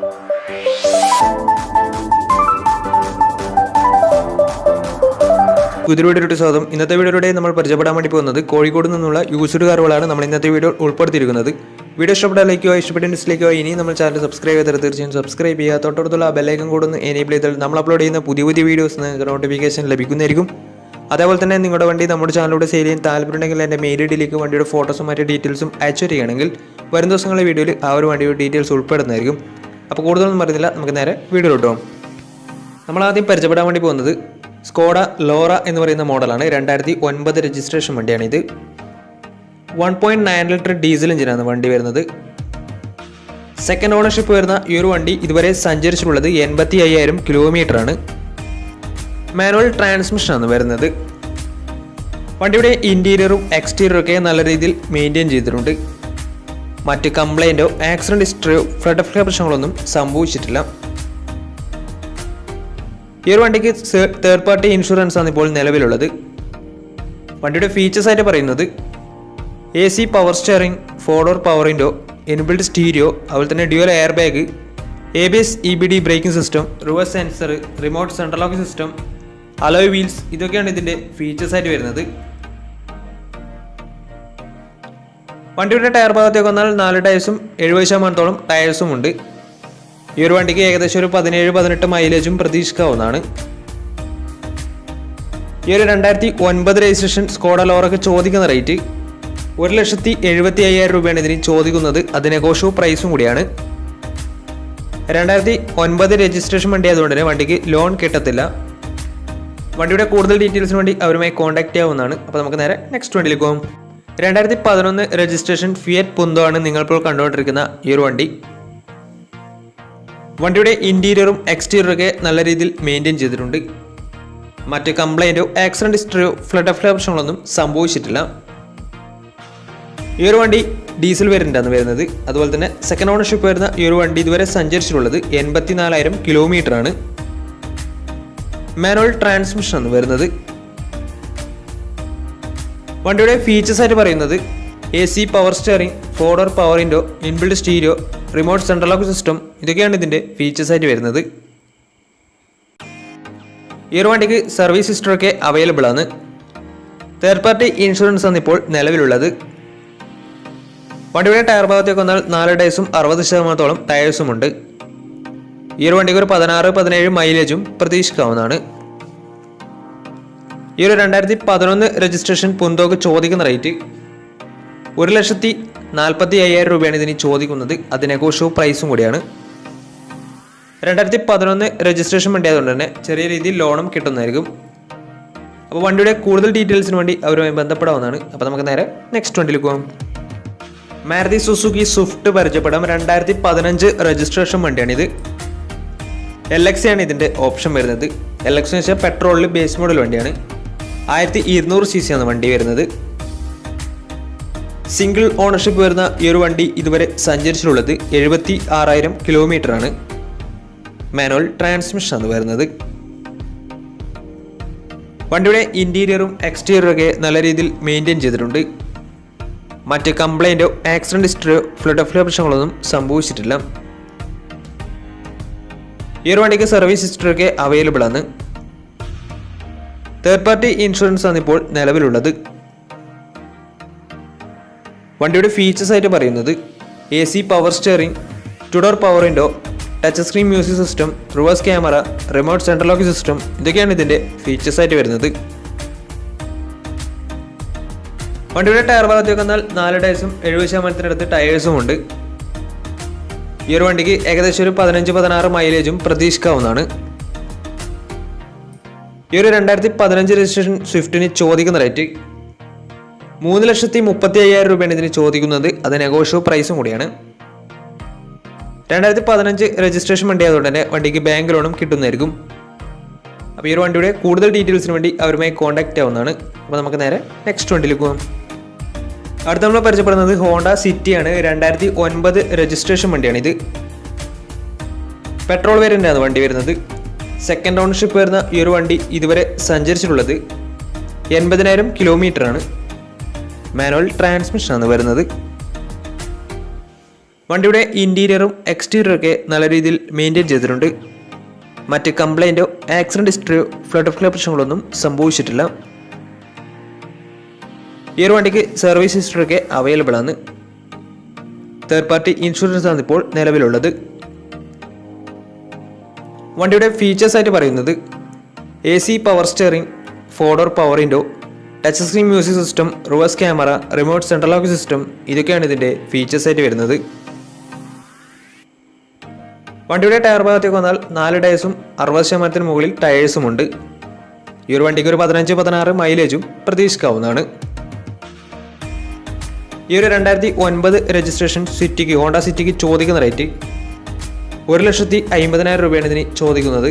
പുതിയ വീഡിയോയുടെ സ്വാഗതം. ഇന്നത്തെ വീഡിയോയിലൂടെ നമ്മൾ പരിചയപ്പെടാൻ വേണ്ടി പോകുന്നത് കോഴിക്കോട് നിന്നുള്ള യൂസ്ഡ് കാറുകളാണ് നമ്മൾ ഇന്നത്തെ വീഡിയോ ഉൾപ്പെടുത്തിയിരിക്കുന്നത്. വീഡിയോ ഇഷ്ടപ്പെട്ടാൽ ലൈക്കോ, ഇഷ്ടപ്പെട്ട ഡിസ്ലൈക്കോ, ഇനി നമ്മൾ ചാനൽ സബ്സ്ക്രൈബ് ചെയ്താൽ തീർച്ചയായും സബ്സ്ക്രൈബ് ചെയ്യുക. തൊട്ടടുത്തുള്ള ബെല്ലൈക്കൺ കൂടെ ഒന്ന് എനേബിൾ ചെയ്താൽ നമ്മൾ അപ്ലോഡ് ചെയ്യുന്ന പുതിയ വീഡിയോസ് നിങ്ങൾക്ക് നോട്ടിഫിക്കേഷൻ ലഭിക്കുന്നതായിരിക്കും. അതേപോലെ തന്നെ നിങ്ങളുടെ വണ്ടി നമ്മുടെ ചാനലിലൂടെ സെയിൽ ചെയ്യാൻ താല്പര്യമുണ്ടെങ്കിൽ എൻ്റെ മെയിൽ ഐഡിയിലേക്ക് വണ്ടിയുടെ ഫോട്ടോസും മറ്റു ഡീറ്റെയിൽസും അയച്ചു തരികയാണെങ്കിൽ വരും ദിവസങ്ങളിലെ വീഡിയോയിൽ ആ ഒരു വണ്ടിയുടെ ഡീറ്റെയിൽസ് ഉൾപ്പെടുന്നതായിരിക്കും. അപ്പോൾ കൂടുതലൊന്നും പറയുന്നില്ല, നമുക്ക് നേരെ വീഡിയോയിലോട്ട് പോകാം. നമ്മൾ ആദ്യം പരിചയപ്പെടാൻ വേണ്ടി പോകുന്നത് സ്കോഡ ലോറ എന്ന് പറയുന്ന മോഡലാണ്. 2009 രജിസ്ട്രേഷൻ വണ്ടിയാണിത്. 1.9 ലിറ്റർ ഡീസൽ എഞ്ചിനാണ് വണ്ടി വരുന്നത്. സെക്കൻഡ് ഓണർഷിപ്പ് വരുന്ന ഈ ഒരു വണ്ടി ഇതുവരെ സഞ്ചരിച്ചിട്ടുള്ളത് 85,000 കിലോമീറ്റർ ആണ്. മാനുവൽ ട്രാൻസ്മിഷനാണ് വരുന്നത്. വണ്ടിയുടെ ഇൻറ്റീരിയറും എക്സ്റ്റീരിയറും ഒക്കെ നല്ല രീതിയിൽ മെയിൻറ്റെയിൻ ചെയ്തിട്ടുണ്ട്. മറ്റ് കംപ്ലൈൻറ്റോ ആക്സിഡൻറ്റ് ഹിസ്റ്ററിയോ ഫ്ലഡ് പ്രശ്നങ്ങളൊന്നും സംഭവിച്ചിട്ടില്ല. ഈ ഒരു വണ്ടിക്ക് തേർഡ് പാർട്ടി ഇൻഷുറൻസ് ആണ് ഇപ്പോൾ നിലവിലുള്ളത്. വണ്ടിയുടെ ഫീച്ചേഴ്സ് ആയിട്ട് പറയുന്നത് AC power steering, 4 door power window, inbuilt stereo, അതുപോലെ തന്നെ dual air bag, ABS EBD braking system, reverse sensor, remote central lock system, alloy wheels, ഇതൊക്കെയാണ് ഇതിൻ്റെ ഫീച്ചേഴ്സ് ആയിട്ട് വരുന്നത്. വണ്ടിയുടെ ടയർ ഭാഗത്തേക്ക് വന്നാൽ 4 ടയേഴ്സും 70% ടയേഴ്സും ഉണ്ട്. ഈ ഒരു വണ്ടിക്ക് ഏകദേശം ഒരു 17-18 മൈലേജും പ്രതീക്ഷിക്കാവുന്നതാണ്. ഈ ഒരു 2009 രജിസ്ട്രേഷൻ സ്കോഡ ലോറയ്ക്ക് ചോദിക്കുന്ന റേറ്റ് 1,75,000 രൂപയാണ് ഇതിന് ചോദിക്കുന്നത്. അത് നെഗോഷ്യബിൾ പ്രൈസും കൂടിയാണ്. 2009 രജിസ്ട്രേഷൻ വണ്ടി ആയതുകൊണ്ട് തന്നെ വണ്ടിക്ക് ലോൺ കിട്ടത്തില്ല. വണ്ടിയുടെ കൂടുതൽ ഡീറ്റെയിൽസിന് വേണ്ടി അവരുമായി കോൺടാക്ട് ചെയ്യാവുന്നതാണ്. അപ്പോൾ നമുക്ക് നേരെ നെക്സ്റ്റ് വണ്ടിയിലേക്ക് പോകും. 2011 രജിസ്ട്രേഷൻ ഫിയറ്റ് പുന്തോ ആണ് നിങ്ങളിപ്പോൾ കണ്ടുകൊണ്ടിരിക്കുന്ന ഈ ഒരു വണ്ടി. വണ്ടിയുടെ ഇൻറ്റീരിയറും എക്സ്റ്റീരിയറും ഒക്കെ നല്ല രീതിയിൽ മെയിൻറ്റെയിൻ ചെയ്തിട്ടുണ്ട്. മറ്റ് കംപ്ലൈൻറ്റോ ആക്സിഡൻറ്റ് ഹിസ്റ്ററിയോ ഫ്ലഡ് പ്രശ്നങ്ങളൊന്നും സംഭവിച്ചിട്ടില്ല. ഈ ഒരു വണ്ടി ഡീസൽ വേരിയൻ്റാണ് വരുന്നത്. അതുപോലെ തന്നെ സെക്കൻഡ് ഓണർഷിപ്പ് വരുന്ന ഈ ഒരു വണ്ടി ഇതുവരെ സഞ്ചരിച്ചിട്ടുള്ളത് 84,000 കിലോമീറ്റർ ആണ്. മാനുവൽ ട്രാൻസ്മിഷൻ ആണ് വരുന്നത്. വണ്ടിയുടെ ഫീച്ചേഴ്സ് ആയിട്ട് പറയുന്നത് AC power steering, 4 door power window, inbuilt stereo, remote central lock system, ഇതൊക്കെയാണ് ഇതിൻ്റെ ഫീച്ചേഴ്സ് ആയിട്ട് വരുന്നത്. ഈ ഒരു വണ്ടിക്ക് സർവീസ് ഹിസ്റ്ററൊക്കെ അവൈലബിൾ ആണ്. തേർഡ് പാർട്ടി ഇൻഷുറൻസ് ആണ് ഇപ്പോൾ നിലവിലുള്ളത്. വണ്ടിയുടെ ടയർ ഭാഗത്തേക്ക് വന്നാൽ 4 ടയേഴ്സും 60% ടയേഴ്സും ഉണ്ട്. ഈ ഒരു വണ്ടിക്ക് ഒരു 16-17 മൈലേജും പ്രതീക്ഷിക്കാവുന്നതാണ്. ഈ ഒരു 2011 രജിസ്ട്രേഷൻ പുന്തോക്ക് ചോദിക്കുന്ന റേറ്റ് 1,45,000 രൂപയാണ് ഇതിന് ചോദിക്കുന്നത്. അത് നെഗോഷ്യബിൾ പ്രൈസും കൂടിയാണ്. 2011 രജിസ്ട്രേഷൻ വണ്ടി ആയതുകൊണ്ട് തന്നെ ചെറിയ രീതിയിൽ ലോണും കിട്ടുന്നതായിരിക്കും. അപ്പോൾ വണ്ടിയുടെ കൂടുതൽ ഡീറ്റെയിൽസിന് വേണ്ടി അവരുമായി ബന്ധപ്പെടാവുന്നതാണ്. അപ്പോൾ നമുക്ക് നേരെ നെക്സ്റ്റ് വണ്ടിയിലേക്ക് പോകാം. മാരുതി സുസുക്കി സ്വിഫ്റ്റ് പരിചയപ്പെടാം. 2015 രജിസ്ട്രേഷൻ വണ്ടിയാണിത്. LX ആണ് ഇതിൻ്റെ ഓപ്ഷൻ വരുന്നത്. LX എന്ന് വെച്ചാൽ പെട്രോളിൽ ബേസ് മോഡൽ വണ്ടിയാണ്. 1200 cc ആണ് വണ്ടി വരുന്നത്. സിംഗിൾ ഓണർഷിപ്പ് വരുന്ന ഈ ഒരു വണ്ടി ഇതുവരെ സഞ്ചരിച്ചിട്ടുള്ളത് 76,000 കിലോമീറ്റർ ആണ്. മാനുവൽ ട്രാൻസ്മിഷൻ ആണ് വരുന്നത്. വണ്ടിയുടെ ഇൻറ്റീരിയറും എക്സ്റ്റീരിയറും ഒക്കെ നല്ല രീതിയിൽ മെയിൻറ്റെയിൻ ചെയ്തിട്ടുണ്ട്. മറ്റ് കംപ്ലൈൻറ്റോ ആക്സിഡൻറ്റ് ഹിസ്റ്ററിയോ ഫ്ലഡ് പ്രശ്നങ്ങളൊന്നും സംഭവിച്ചിട്ടില്ല. ഈ ഒരു വണ്ടിക്ക് സർവീസ് ഹിസ്റ്ററി ഒക്കെ അവൈലബിൾ ആണ്. തേർഡ് പാർട്ടി ഇൻഷുറൻസ് ആണ് ഇപ്പോൾ നിലവിലുള്ളത്. വണ്ടിയുടെ ഫീച്ചേഴ്സ് ആയിട്ട് പറയുന്നത് AC power steering, 2 door power window, touch screen music system, reverse camera, remote central lock system, ഇതൊക്കെയാണ് ഇതിൻ്റെ ഫീച്ചേഴ്സ് ആയിട്ട് വരുന്നത്. വണ്ടിയുടെ ടയർ ഭാഗത്തേക്ക് വന്നാൽ 4 ടയേഴ്സും 70% ടയേഴ്സും ഉണ്ട്. ഈ ഒരു വണ്ടിക്ക് ഏകദേശം ഒരു 15-16 മൈലേജും പ്രതീക്ഷിക്കാവുന്നതാണ്. ഈ ഒരു 2015 രജിസ്ട്രേഷൻ സ്വിഫ്റ്റിന് ചോദിക്കുന്ന റേറ്റ് 3,35,000 രൂപയാണ് ഇതിന് ചോദിക്കുന്നത്. അത് നെഗോഷ്യബിൾ പ്രൈസും കൂടിയാണ്. 2015 രജിസ്ട്രേഷൻ വണ്ടി ആയതുകൊണ്ട് തന്നെ വണ്ടിക്ക് ബാങ്ക് ലോണും കിട്ടുന്നതായിരിക്കും. അപ്പോൾ ഈ ഒരു വണ്ടിയുടെ കൂടുതൽ ഡീറ്റെയിൽസിന് വേണ്ടി അവരുമായി കോൺടാക്ട് ആവുന്നതാണ്. അപ്പോൾ നമുക്ക് നേരെ നെക്സ്റ്റ് വണ്ടിയിലേക്ക് പോകാം. അടുത്ത നമ്മൾ പരിചയപ്പെടുന്നത് ഹോണ്ട സിറ്റിയാണ്. 2009 രജിസ്ട്രേഷൻ വണ്ടിയാണിത്. പെട്രോൾ വേരിയൻ്റാണ് വണ്ടി വരുന്നത്. സെക്കൻഡ് ഓണർഷിപ്പ് വരുന്ന ഈ ഒരു വണ്ടി ഇതുവരെ സഞ്ചരിച്ചിട്ടുള്ളത് 80,000 കിലോമീറ്റർ ആണ്. മാനുവൽ ട്രാൻസ്മിഷൻ ആണ് വരുന്നത്. വണ്ടിയുടെ ഇൻറ്റീരിയറും എക്സ്റ്റീരിയറും ഒക്കെ നല്ല രീതിയിൽ മെയിൻറ്റെയിൻ ചെയ്തിട്ടുണ്ട്. മറ്റ് കംപ്ലൈൻറ്റോ ആക്സിഡൻറ്റ് ഹിസ്റ്ററിയോ ഫ്ലഡ് ഓഫ് പ്രശ്നങ്ങളൊന്നും സംഭവിച്ചിട്ടില്ല. ഈ ഒരു വണ്ടിക്ക് സർവീസ് ഹിസ്റ്ററി ഒക്കെ അവൈലബിൾ ആണ്. തേർഡ് പാർട്ടി ഇൻഷുറൻസ് ആണ് ഇപ്പോൾ നിലവിലുള്ളത്. വണ്ടിയുടെ ഫീച്ചേഴ്സ് ആയിട്ട് പറയുന്നത് AC power steering, 4 door power window, touch screen music system, reverse camera, remote central lock system, ഇതൊക്കെയാണ് ഇതിൻ്റെ ഫീച്ചേഴ്സ് ആയിട്ട് വരുന്നത്. വണ്ടിയുടെ ടയർ ഭാഗത്തേക്ക് വന്നാൽ 4 ടയേഴ്സും 60% മുകളിൽ ടയേഴ്സും ഉണ്ട്. ഈ ഒരു വണ്ടിക്ക് ഒരു 15-16 മൈലേജും പ്രതീക്ഷിക്കാവുന്നതാണ്. ഈ ഒരു 2009 രജിസ്ട്രേഷൻ സിറ്റിക്ക്, ഹോണ്ട സിറ്റിക്ക് ചോദിക്കുന്ന റേറ്റ് 1,50,000 രൂപയാണ് ഇതിന് ചോദിക്കുന്നത്.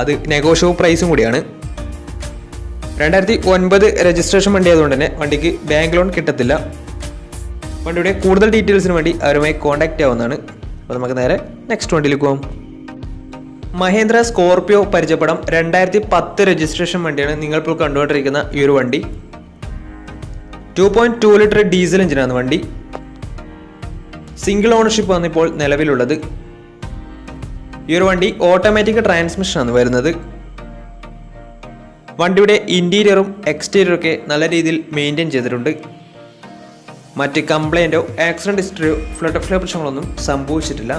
അത് നെഗോഷ്യബിൾ പ്രൈസും കൂടിയാണ്. 2009 രജിസ്ട്രേഷൻ വണ്ടി ആയതുകൊണ്ട് തന്നെ വണ്ടിക്ക് ബാങ്ക് ലോൺ കിട്ടത്തില്ല. വണ്ടിയുടെ കൂടുതൽ ഡീറ്റെയിൽസിന് വേണ്ടി അവരുമായി കോൺടാക്ട് ചെയ്യാവുന്നതാണ്. അപ്പോൾ നമുക്ക് നേരെ നെക്സ്റ്റ് വണ്ടിയിലേക്ക് പോകാം. മഹേന്ദ്ര സ്കോർപിയോ പരിചയപ്പെടാം. 2010 രജിസ്ട്രേഷൻ വണ്ടിയാണ് നിങ്ങളിപ്പോൾ കണ്ടുകൊണ്ടിരിക്കുന്ന ഈ ഒരു വണ്ടി. 2.2 ലിറ്റർ ഡീസൽ എഞ്ചിനാണ് വണ്ടി. സിംഗിൾ ഓണർഷിപ്പ് ആണ് ഇപ്പോൾ നിലവിലുള്ളത്. ഈ ഒരു വണ്ടി ഓട്ടോമാറ്റിക് ട്രാൻസ്മിഷനാണ് വരുന്നത്. വണ്ടിയുടെ ഇൻറ്റീരിയറും എക്സ്റ്റീരിയറും ഒക്കെ നല്ല രീതിയിൽ മെയിൻറ്റെയിൻ ചെയ്തിട്ടുണ്ട്. മറ്റ് കംപ്ലൈൻറ്റോ ആക്സിഡൻറ്റ് ഹിസ്റ്ററിയോ ഫ്ലഡ് ഓഫ് പ്രശ്നങ്ങളൊന്നും സംഭവിച്ചിട്ടില്ല.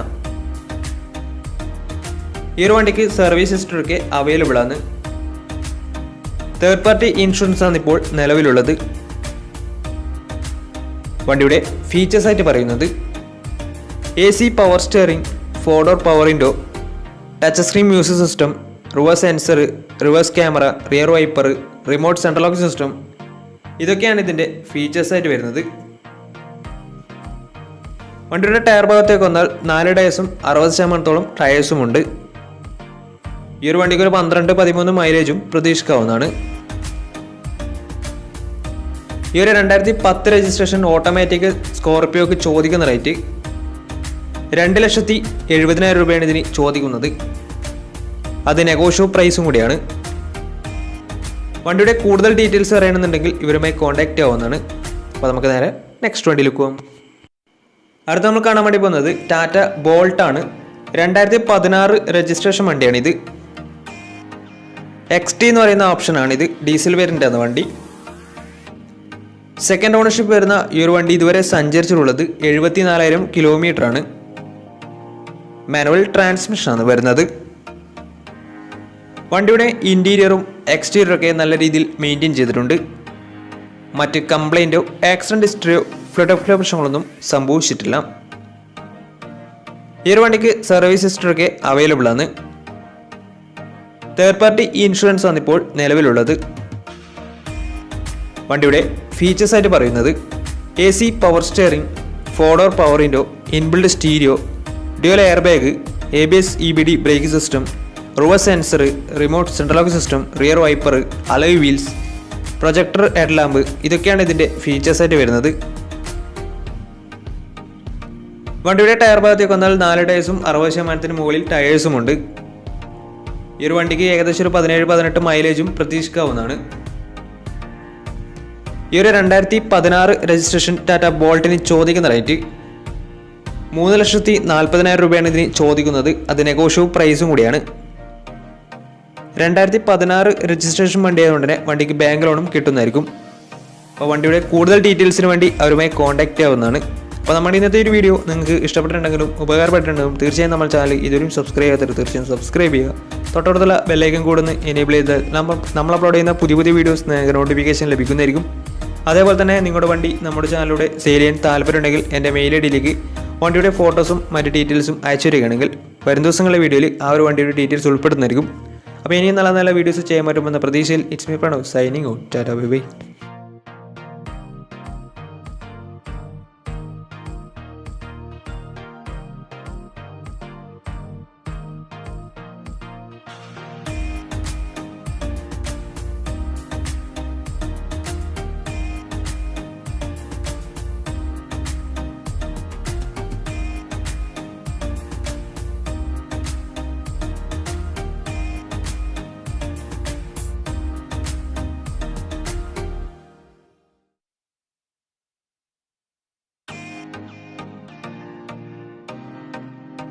ഈ ഒരു വണ്ടിക്ക് സർവീസ് ഹിസ്റ്ററി ഒക്കെ അവൈലബിൾ ആണ്. തേർഡ് പാർട്ടി ഇൻഷുറൻസ് ആണ് ഇപ്പോൾ നിലവിലുള്ളത്. വണ്ടിയുടെ ഫീച്ചേഴ്സ് ആയിട്ട് പറയുന്നത് AC power steering, 4 door power window, touch screen music system, reverse sensor, reverse camera, rear wiper, remote central lock system, ഇതൊക്കെയാണ് ഇതിൻ്റെ ഫീച്ചേഴ്സ് ആയിട്ട് വരുന്നത്. വണ്ടിയുടെ ടയർ ഭാഗത്തേക്ക് വന്നാൽ 4 ടയേഴ്സും 60% ടയേഴ്സും ഉണ്ട്. ഈ ഒരു വണ്ടിക്ക് ഒരു 12-13 മൈലേജും പ്രതീക്ഷിക്കാവുന്നതാണ്. ഈ ഒരു 2010 രജിസ്ട്രേഷൻ ഓട്ടോമാറ്റിക് സ്കോർപിയോക്ക് ചോദിക്കുന്ന റേറ്റ് 2,70,000 രൂപയാണ് ഇതിന് ചോദിക്കുന്നത്. അത് നെഗോഷ്യബിൾ പ്രൈസും കൂടിയാണ്. വണ്ടിയുടെ കൂടുതൽ ഡീറ്റെയിൽസ് അറിയണമെന്നുണ്ടെങ്കിൽ ഇവരുമായി കോൺടാക്ട് ചെയ്യാവുന്നതാണ്. അപ്പോൾ നമുക്ക് നേരെ നെക്സ്റ്റ് വണ്ടിയിലേക്ക് പോകാം. അടുത്ത നമ്മൾ കാണാൻ വേണ്ടി പോകുന്നത് ടാറ്റ ബോൾട്ടാണ്. 2016 രജിസ്ട്രേഷൻ വണ്ടിയാണിത്. XT എന്ന് പറയുന്ന ഓപ്ഷനാണിത്. ഡീസൽ വേരിയൻ്റ് ആണ് വണ്ടി. സെക്കൻഡ് ഓണർഷിപ്പ് വരുന്ന ഈ ഒരു വണ്ടി ഇതുവരെ സഞ്ചരിച്ചിട്ടുള്ളത് 74,000 കിലോമീറ്റർ ആണ്. മാനുവൽ ട്രാൻസ്മിഷനാണ് വരുന്നത്. വണ്ടിയുടെ ഇൻറ്റീരിയറും എക്സ്റ്റീരിയറും ഒക്കെ നല്ല രീതിയിൽ മെയിൻറ്റെയിൻ ചെയ്തിട്ടുണ്ട്. മറ്റ് കംപ്ലൈൻറ്റോ ആക്സിഡൻറ്റ് ഹിസ്റ്ററിയോ ഫ്ലഡ് ഓഫ് പ്രശ്നങ്ങളൊന്നും സംഭവിച്ചിട്ടില്ല. ഈ ഒരു വണ്ടിക്ക് സർവീസ് ഹിസ്റ്ററി ഒക്കെ അവൈലബിൾ ആണ്. തേർഡ് പാർട്ടി ഇൻഷുറൻസ് ആണ് ഇപ്പോൾ നിലവിലുള്ളത്. വണ്ടിയുടെ ഫീച്ചേഴ്സ് ആയിട്ട് പറയുന്നത് AC power steering, 4 door power window, inbuilt stereo, dual air bag, ABS EBD brake system, reverse sensor, remote central lock system, rear wiper, alloy wheels, projector head lamp, ഇതൊക്കെയാണ് ഇതിൻ്റെ features ആയിട്ട് വരുന്നത്. വണ്ടിയുടെ ടയർ ഭാഗത്തേക്ക് വന്നാൽ 4 ടയേഴ്സും 60% മുകളിൽ ടയേഴ്സും ഉണ്ട്. ഈ ഒരു വണ്ടിക്ക് ഏകദേശം ഒരു 17-18 മൈലേജും പ്രതീക്ഷിക്കാവുന്നതാണ്. ഈ ഒരു 2016 രജിസ്ട്രേഷൻ ടാറ്റ ബോൾട്ടിന് ചോദിക്കുന്ന റേറ്റ് 3,40,000 രൂപയാണ് ഇതിന് ചോദിക്കുന്നത്. അത് നെഗോഷ്യബിൾ പ്രൈസും കൂടിയാണ്. 2016 രജിസ്ട്രേഷൻ വണ്ടി ആയതുകൊണ്ട് തന്നെ വണ്ടിക്ക് ബാങ്ക് ലോണും കിട്ടുന്നതായിരിക്കും. അപ്പോൾ വണ്ടിയുടെ കൂടുതൽ ഡീറ്റെയിൽസിന് വേണ്ടി അവരുമായി കോൺടാക്ട് ചെയ്യാവുന്നതാണ്. അപ്പോൾ നമ്മുടെ ഇന്നത്തെ ഒരു വീഡിയോ നിങ്ങൾക്ക് ഇഷ്ടപ്പെട്ടിട്ടുണ്ടെങ്കിലും ഉപകാരപ്പെട്ടിട്ടുണ്ടെങ്കിലും തീർച്ചയായും നമ്മൾ ചാനൽ ഇതുവരെയും സബ്സ്ക്രൈബ് ചെയ്യാത്തവർ തീർച്ചയായും സബ്സ്ക്രൈബ് ചെയ്യുക. തൊട്ടടുത്തുള്ള ബെല്ലൈക്കൺ കൂടെ ഒന്ന് എനേബിൾ ചെയ്താൽ നമ്മൾ അപ്ലോഡ് ചെയ്യുന്ന പുതിയ വീഡിയോസ് നിങ്ങൾക്ക് നോട്ടിഫിക്കേഷൻ ലഭിക്കുന്നതായിരിക്കും. അതേപോലെ തന്നെ നിങ്ങളുടെ വണ്ടി നമ്മുടെ ചാനലിലൂടെ സെയിൽ ചെയ്യാൻ താല്പര്യമുണ്ടെങ്കിൽ എൻ്റെ മെയിൽ ഐഡിയിലേക്ക് വണ്ടിയുടെ ഫോട്ടോസും മറ്റ് ഡീറ്റെയിൽസും അയച്ചു തരികയാണെങ്കിൽ വരും ദിവസങ്ങളിലെ വീഡിയോയിൽ ആ ഒരു വണ്ടിയുടെ ഡീറ്റെയിൽസ് ഉൾപ്പെടുന്നതായിരിക്കും. അപ്പോൾ ഇനിയും നല്ല വീഡിയോസ് ചെയ്യാൻ പറ്റുമെന്ന പ്രതീക്ഷയിൽ it's me Pranav signing out. Tata bye bye.